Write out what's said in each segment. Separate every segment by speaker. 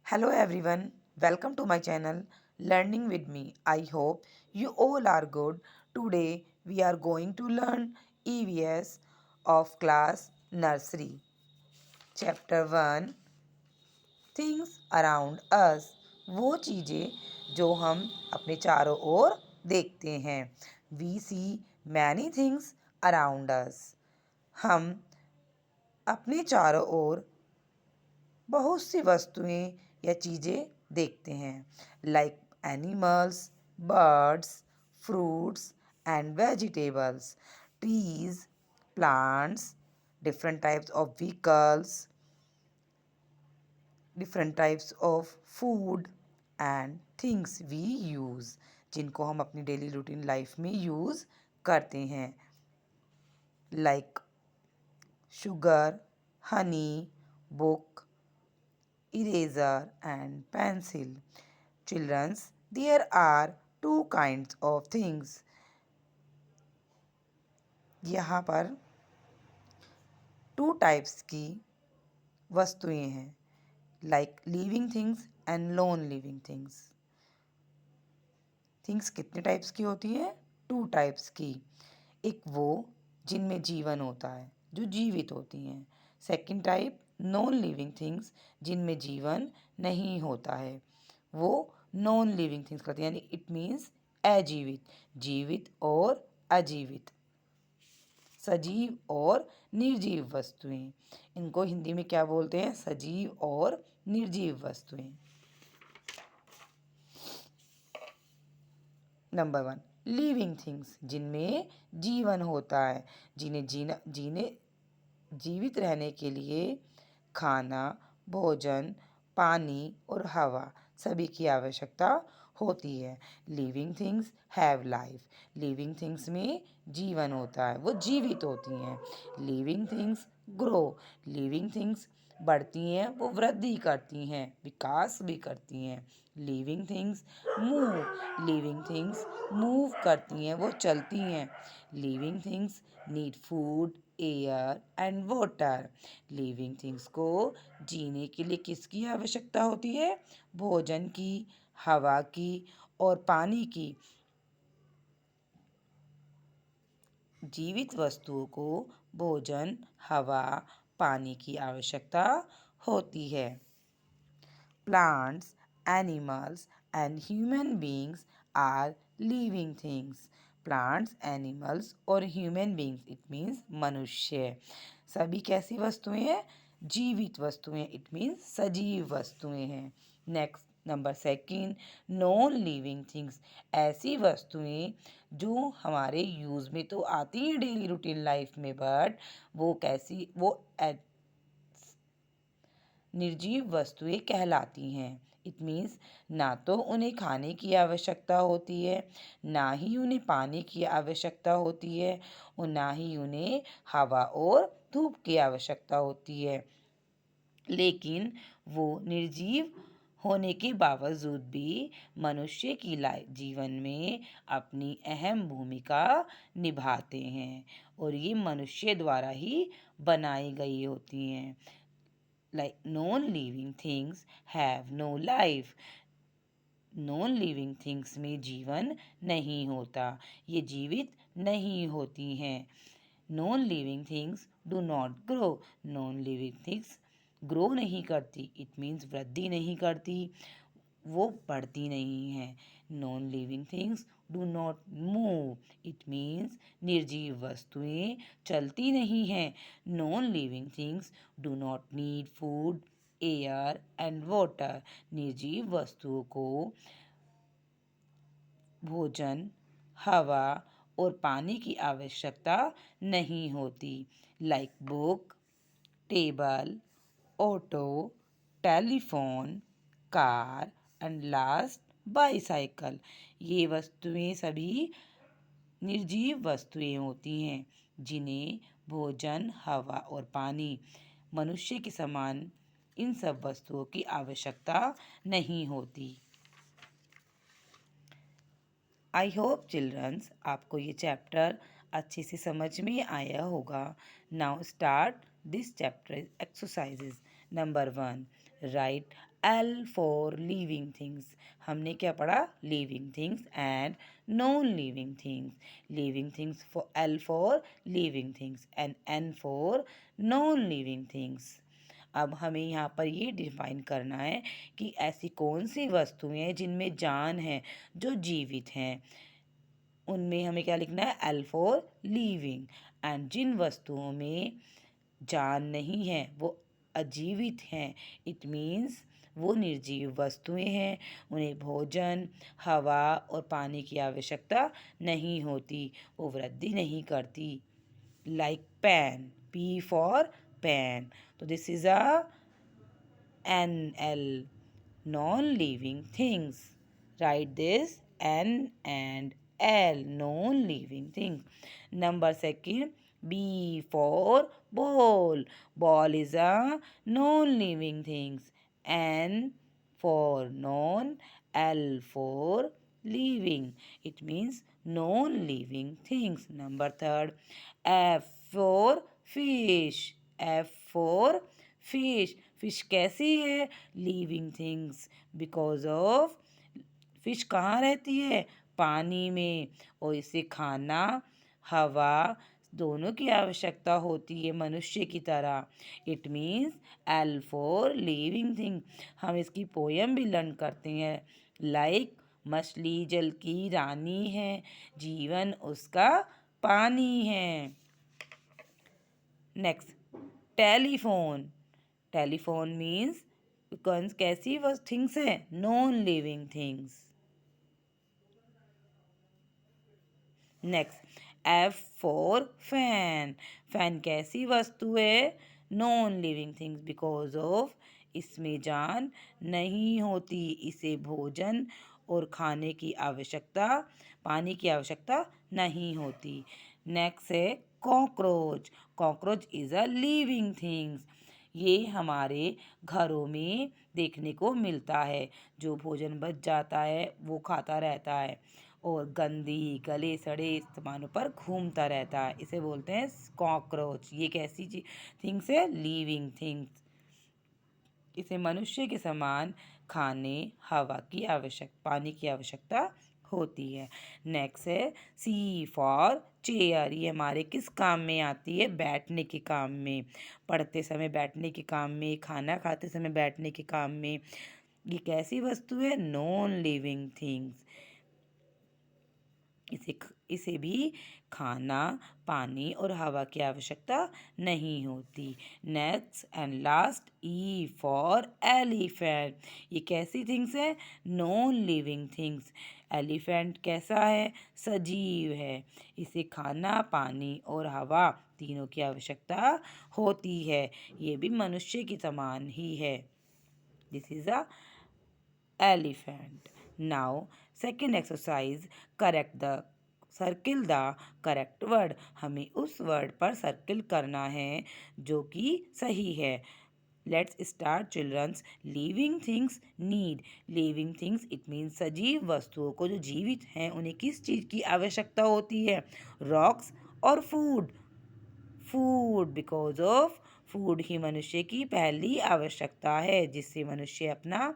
Speaker 1: Hello everyone, welcome to my channel Learning with me. I hope you all are good. Today we are going to learn EVS of class nursery. Chapter 1 Things around us वो चीज़ें जो हम अपने चारों ओर देखते हैं. We see many things around us. हम अपने चारों ओर बहुत सी वस्तुएं या चीज़ें देखते हैं. Like animals, birds, fruits and vegetables, trees, plants, different types of vehicles, different types of food and things we use, जिनको हम अपनी डेली रूटीन लाइफ में यूज़ करते हैं. Like sugar, Honey, book, eraser and pencil. Childrens, there are two kinds of things. यहाँ पर two types की वस्तुएं हैं. Like living things and non living things. Things कितने टाइप्स की होती हैं? टू टाइप्स की. एक वो जिनमें जीवन होता है, जो जीवित होती हैं. Second type non living things, जिनमें जीवन नहीं होता है. वो नॉन लिविंग थिंग्स करती हैं, यानी इट मीन्स अजीवित. जीवित और अजीवित, सजीव और निर्जीव वस्तुएं. इनको हिंदी में क्या बोलते हैं? सजीव और निर्जीव वस्तुएं. नंबर 1 लिविंग थिंग्स, जिनमें जीवन होता है, जिन्हें जीवित रहने के लिए खाना, भोजन, पानी और हवा सभी की आवश्यकता होती है. Living things have life. Living things में जीवन होता है, वो जीवित होती हैं. Living things grow. Living things बढ़ती हैं, वो वृद्धि करती हैं, विकास भी करती हैं. Living things move. Living things move करती हैं, वो चलती हैं. Living things need food, air and water. Living things को जीने के लिए किसकी आवश्यकता होती है? भोजन की, हवा की और पानी की. जीवित वस्तुओं को भोजन, हवा, पानी की आवश्यकता होती है. Plants, animals and human beings are living things. Plants, animals और ह्यूमन बींग्स इट मीन्स मनुष्य सभी कैसी वस्तुएं हैं? जीवित वस्तुएं. इट मीन्स सजीव वस्तुएं हैं. Next number second non living things, ऐसी वस्तुएं जो हमारे यूज़ में तो आती हैं डेली रूटीन लाइफ में, बट वो कैसी, वो निर्जीव वस्तुएं कहलाती हैं. इट मीन्स ना तो उन्हें खाने की आवश्यकता होती है, ना ही उन्हें पानी की आवश्यकता होती है, और ना ही उन्हें हवा और धूप की आवश्यकता होती है. लेकिन वो निर्जीव होने के बावजूद भी मनुष्य की जीवन में अपनी अहम भूमिका निभाते हैं, और ये मनुष्य द्वारा ही बनाई गई होती हैं. like non-living things have no life. Non living things में जीवन नहीं होता, ये जीवित नहीं होती हैं. Non living things do not grow. Non living things grow नहीं करती. इट मीन्स वृद्धि नहीं करती, वो बढ़ती नहीं है. Non living things do not move. It means निर्जीव वस्तुएं चलती नहीं हैं. Non living things do not need food, air and water. निर्जीव वस्तुओं को भोजन, हवा और पानी की आवश्यकता नहीं होती. Like book, table, auto, telephone, car and last bicycle. ये वस्तुएं सभी निर्जीव वस्तुएं होती हैं, जिन्हें भोजन, हवा और पानी मनुष्य के समान इन सब वस्तुओं की आवश्यकता नहीं होती. आई होप चिल्ड्रंस आपको ये चैप्टर अच्छे से समझ में आया होगा. Now start this chapter exercises. Number 1 right L for living things. हमने क्या पढ़ा? living things and non-living things. living things for L for living things and N for non-living things. अब हमें यहाँ पर ये डिफाइन करना है कि ऐसी कौन सी वस्तुएं हैं जिनमें जान है, जो जीवित हैं। उनमें हमें क्या लिखना है? L for living. एंड जिन वस्तुओं में जान नहीं है वो अजीवित हैं, इट मीन्स वो निर्जीव वस्तुएं हैं, उन्हें भोजन, हवा और पानी की आवश्यकता नहीं होती, वो वृद्धि नहीं करती। Like pen, P for pen. तो this is a NL, non-living things. Write this N and L, non-living things. Number second, B for ball. Ball is a non-living things. N for non, L for living. It means non-living things. Number third, F for fish. F for fish. Fish कैसी है? Living things, because of fish कहाँ रहती है? पानी में, और इसे खाना, हवा दोनों की आवश्यकता होती है मनुष्य की तरह। It means L for living thing. हम इसकी पोयम भी लर्न करते हैं। लाइक मछली जल की रानी है, जीवन उसका पानी है। Next, telephone. टेलीफोन मीन्स कैसी थिंग्स है? Non living things. Next, F for fan. Fan कैसी वस्तु है? Non living things, because of इसमें जान नहीं होती, इसे भोजन और खाने की आवश्यकता, पानी की आवश्यकता नहीं होती। नेक्स्ट है cockroach. Cockroach is a living things. ये हमारे घरों में देखने को मिलता है, जो भोजन बच जाता है वो खाता रहता है और गंदी गले सड़े सामानों पर घूमता रहता है, इसे बोलते हैं कॉकरोच। ये कैसी थिंग्स है? Living things. इसे मनुष्य के समान खाने, हवा की पानी की आवश्यकता होती है। नेक्स्ट है सी फॉर चेयर। ये हमारे किस काम में आती है? बैठने के काम में, पढ़ते समय बैठने के काम में, खाना खाते समय बैठने के काम में। ये कैसी वस्तु है? Non living things. इसे भी खाना, पानी और हवा की आवश्यकता नहीं होती। Next and last, E for elephant. ये कैसी थिंग्स है? Non living things. एलिफेंट कैसा है? सजीव है, इसे खाना, पानी और हवा तीनों की आवश्यकता होती है, ये भी मनुष्य की समान ही है। This is a elephant. Now, second exercise, circle the correct word. हमें उस वर्ड पर सर्किल करना है जो कि सही है। Let's start childrens. Living things need. Living things it means सजीव वस्तुओं को, जो जीवित हैं, उन्हें किस चीज़ की आवश्यकता होती है? रॉक्स और food. Food, because of food ही मनुष्य की पहली आवश्यकता है, जिससे मनुष्य अपना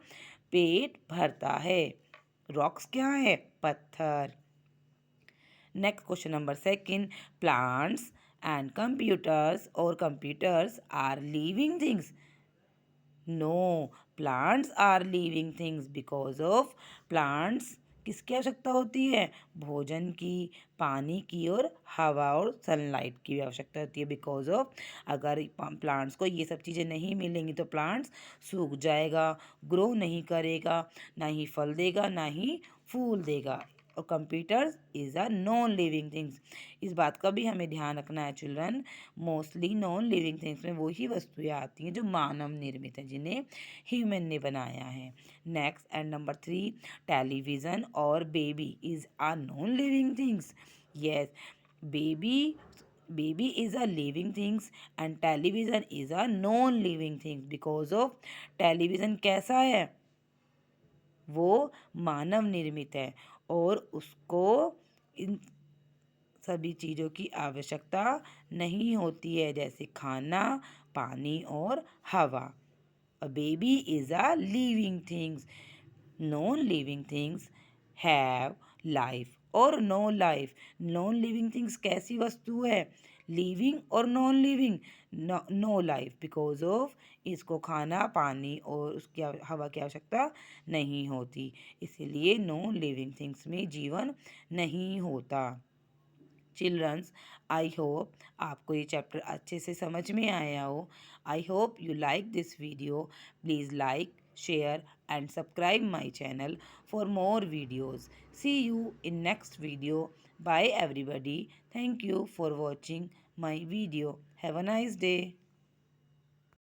Speaker 1: पेट भरता है। रॉक्स क्या है? पत्थर। Next question number second, plants and computers और computers are living things. No, plants are living things because of plants किसकी आवश्यकता होती है? भोजन की, पानी की और हवा और सनलाइट की भी आवश्यकता होती है। बिकॉज ऑफ अगर प्लांट्स को ये सब चीज़ें नहीं मिलेंगी तो प्लांट्स सूख जाएगा, ग्रो नहीं करेगा, ना ही फल देगा ना ही फूल देगा। और computers is a non living things. इस बात का भी हमें ध्यान रखना है children. Mostly non living things में वही वस्तुएं आती हैं जो मानव निर्मित हैं, जिन्हें ह्यूमन ने बनाया है। नेक्स्ट एंड नंबर 3, टेलीविज़न और baby is a non living things. Yes, baby is a living things and television is a non living things because of television कैसा है? वो मानव निर्मित है और उसको इन सभी चीज़ों की आवश्यकता नहीं होती है, जैसे खाना, पानी और हवा। A baby is a living thing. Non-living things have life और no life. Non living things कैसी वस्तु है? लिविंग और non living, no life, because of इसको खाना पानी और उसकी हवा की आवश्यकता नहीं होती, इसीलिए नॉन लिविंग थिंग्स में जीवन नहीं होता। चिल्ड्रंस, आई होप आपको ये चैप्टर अच्छे से समझ में आया हो। I hope you like this video. Please like, share and subscribe my channel for more videos. See you in next video. Bye everybody. Thank you for watching my video. Have a nice day.